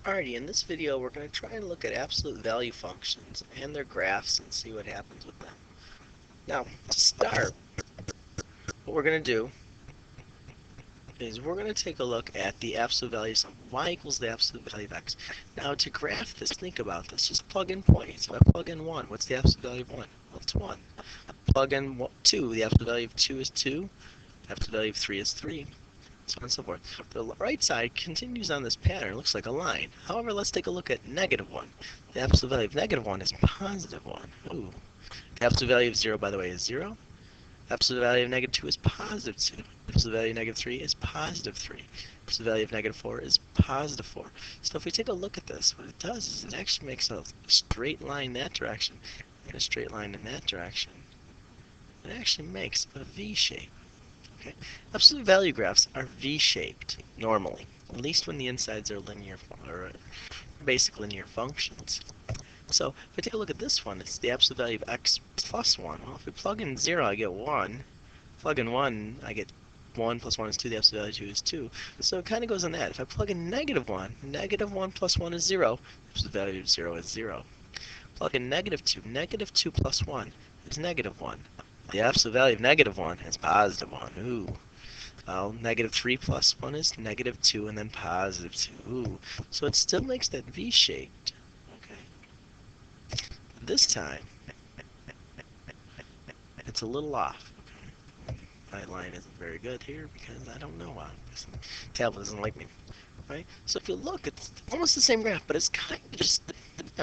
Alrighty, in this video we're going to try and look at absolute value functions and their graphs and see what happens with them. Now, to start, what we're going to do is we're going to take a look at the absolute values of y equals the absolute value of x. Now, to graph this, think about this. Just plug in points. If I plug in 1, what's the absolute value of 1? Well, it's 1. Plug in 2, the absolute value of 2 is 2. The absolute value of 3 is 3. So on and so forth. The right side continues on this pattern. It looks like a line. However, let's take a look at negative 1. The absolute value of negative 1 is positive 1. Ooh. The absolute value of 0, by the way, is 0. The absolute value of negative 2 is positive 2. The absolute value of negative 3 is positive 3. The absolute value of negative 4 is positive 4. So if we take a look at this, what it does is it actually makes a straight line in that direction and a straight line in that direction. It actually makes a V shape. Okay. Absolute value graphs are V-shaped normally, at least when the insides are linear or basic linear functions. So if we take a look at this one, it's the absolute value of x plus 1. Well, if we plug in 0, I get 1. Plug in 1, I get 1 plus 1 is 2. The absolute value of 2 is 2. So it kind of goes on that. If I plug in negative 1, negative 1 plus 1 is 0. The absolute value of 0 is 0. Plug in negative 2. Negative 2 plus 1 is negative 1. The absolute value of negative 1 is positive 1. Ooh. Well, negative 3 plus 1 is negative 2 and then positive 2. Ooh. So it still makes that V-shaped. Okay. This time, it's a little off. Okay. My line isn't very good here because I don't know why. This tablet doesn't like me. Right? So if you look, it's almost the same graph, but it's kind of just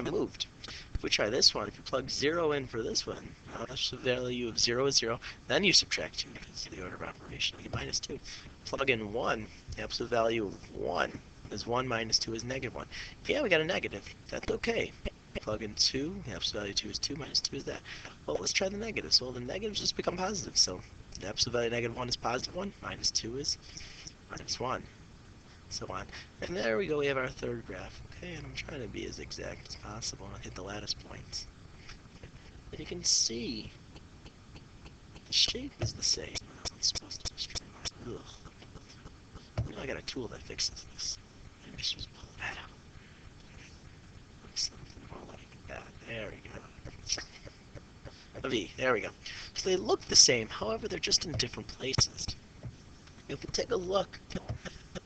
moved. If we try this one, if you plug 0 in for this one, that's the value of 0 is 0. Then you subtract 2 because the order of operation. You get minus 2. Plug in 1. The absolute value of 1 is 1 minus 2 is negative 1. Yeah, we got a negative. That's okay. Plug in 2. The absolute value of 2 is 2 minus 2 is that. Well, let's try the negatives. Well, the negatives just become positive. So the absolute value of negative 1 is positive 1. Minus 2 is minus 1. So on. And there we go, we have our third graph. Okay, and I'm trying to be as exact as possible and hit the lattice points. And you can see the shape is the same. It's supposed to be straight line. Ugh. You know, I got a tool that fixes this. Maybe I should just pull that out. Something more like that. There we go. A V, there we go. So they look the same, however, they're just in different places. If we take a look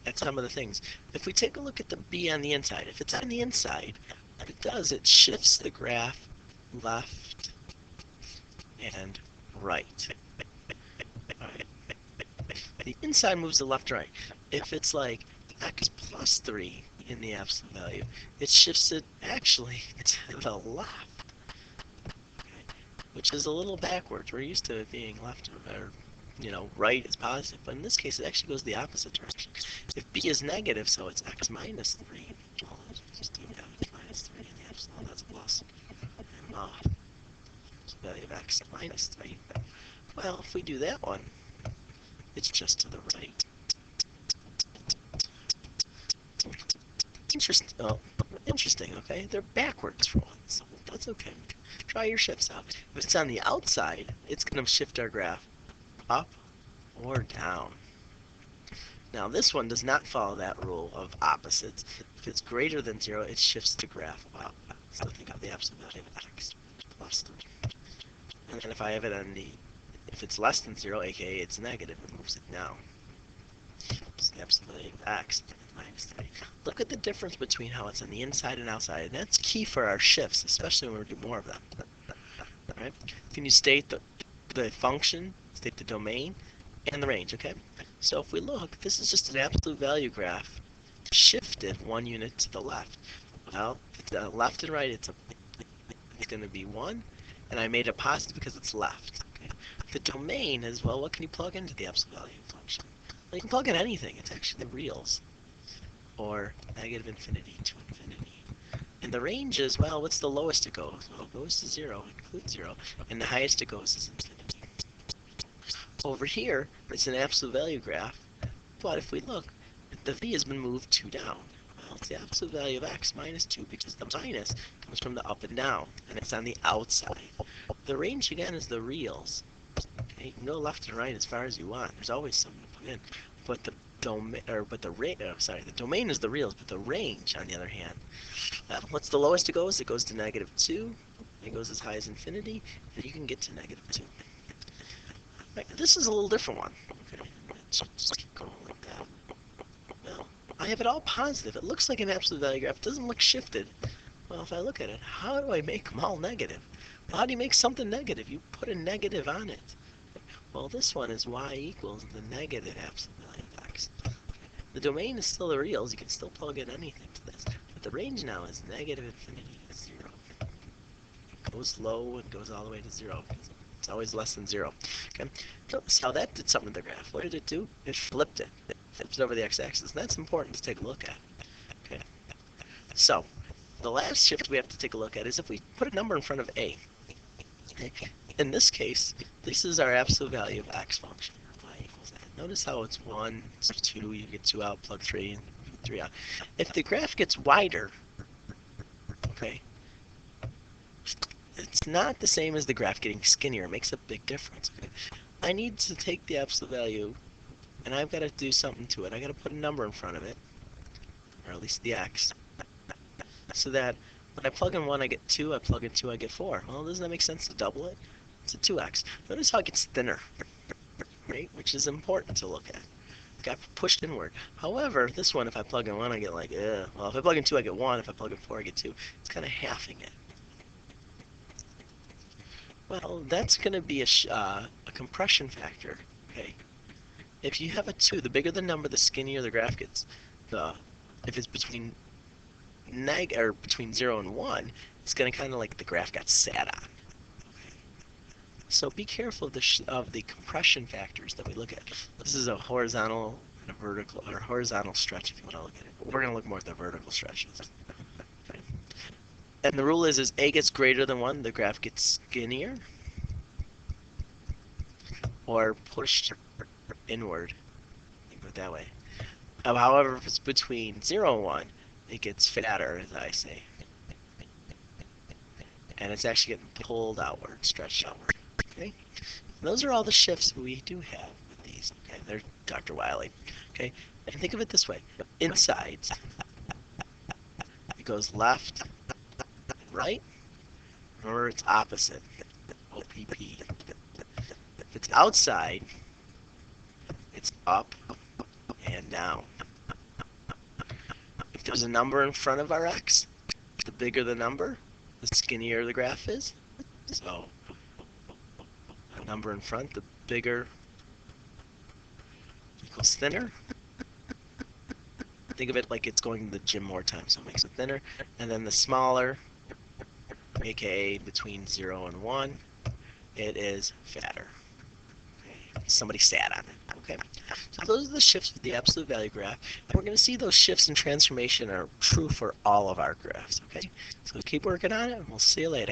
at some of the things. If we take a look at the B on the inside, if it's on the inside, what it does, it shifts the graph left and right. The inside moves the left and right. If it's like x plus 3 in the absolute value, it shifts it actually to the left, which is a little backwards. We're used to it being left or right is positive, but in this case it actually goes the opposite direction. If b is negative, so it's x minus 3, well, let's just do that. Minus 3 in the absolute, that's a plus. And off. So the value of x minus 3. Well, if we do that one, it's just to the right. Interesting, okay? They're backwards for once. That's okay. Try your shifts out. If it's on the outside, it's going to shift our graph up or down. Now this one does not follow that rule of opposites. If it's greater than 0, it shifts the graph up. So think of the absolute value of x plus 3. And then if I have it on if it's less than 0, aka it's negative, it moves it down. So the absolute value of x minus 3. Look at the difference between how it's on the inside and outside. And that's key for our shifts, especially when we're doing more of them. Alright? Can you state the function, state the domain, and the range, okay? So if we look, this is just an absolute value graph shifted 1 unit to the left. Well, left and right, it's going to be 1, and I made it positive because it's left. Okay? The domain is, well, what can you plug into the absolute value function? Well, you can plug in anything. It's actually the reals, or negative infinity to infinity. And the range is, well, what's the lowest it goes? Well, it goes to 0, includes 0, and the highest it goes is infinity. Over here, it's an absolute value graph, but if we look, the v has been moved 2 down. Well, it's the absolute value of x minus 2 because the minus comes from the up and down, and it's on the outside. The range, again, is the reals. Okay, you can go left and right as far as you want. There's always something to put in. But domain, the domain is the reals, but the range, on the other hand, what's the lowest it goes? It goes to -2. It goes as high as infinity, and you can get to -2. Right, this is a little different one. Okay, let's just keep going like that. Well, I have it all positive. It looks like an absolute value graph. It doesn't look shifted. Well, if I look at it, how do I make them all negative? Well, how do you make something negative? You put a negative on it. Well, this one is y equals the negative absolute value of x. The domain is still the reals. You can still plug in anything to this. But the range now is negative infinity to 0. It goes low and goes all the way to 0. It's always less than 0. Okay. Notice how that did something to the graph. What did it do? It flipped it. It flipped it over the x-axis. And that's important to take a look at. Okay. So, the last shift we have to take a look at is if we put a number in front of a. Okay. In this case, this is our absolute value of x function. Y equals that. Notice how it's 1, it's 2, you get 2 out, plug 3 in, 3 out. If the graph gets wider, okay, it's not the same as the graph getting skinnier. It makes a big difference. Okay? I need to take the absolute value, and I've got to do something to it. I've got to put a number in front of it, or at least the x, so that when I plug in 1, I get 2, I plug in 2, I get 4. Well, doesn't that make sense to double it? It's a 2x. Notice how it gets thinner, right? Which is important to look at. It got pushed inward. However, this one, if I plug in 1, I get like, well, if I plug in 2, I get 1. If I plug in 4, I get 2. It's kind of halving it. Well, that's going to be a compression factor, okay? If you have a 2, the bigger the number, the skinnier the graph gets. If it's between between 0 and 1, it's going to kind of like the graph got sat on. Okay. So be careful of the compression factors that we look at. This is a horizontal and a vertical, or horizontal stretch if you want to look at it. We're going to look more at the vertical stretches. Okay. And the rule is a gets greater than 1, the graph gets skinnier or pushed inward. Think of it that way. However, if it's between 0 and 1, it gets fatter, as I say. And it's actually getting pulled outward, stretched outward. Okay? And those are all the shifts we do have with these. Okay? They're Dr. Wiley. Okay? And think of it this way. Inside, it goes left, right, or it's opposite. OPP. If it's outside, it's up and down. If there's a number in front of our x, the bigger the number, the skinnier the graph is. So, a number in front, the bigger equals thinner. Think of it like it's going to the gym more times, so it makes it thinner. And then the smaller, aka between 0 and 1, it is fatter. Okay. Somebody sat on it. Okay. So those are the shifts with the absolute value graph. And we're going to see those shifts in transformation are true for all of our graphs. Okay. So keep working on it, and we'll see you later.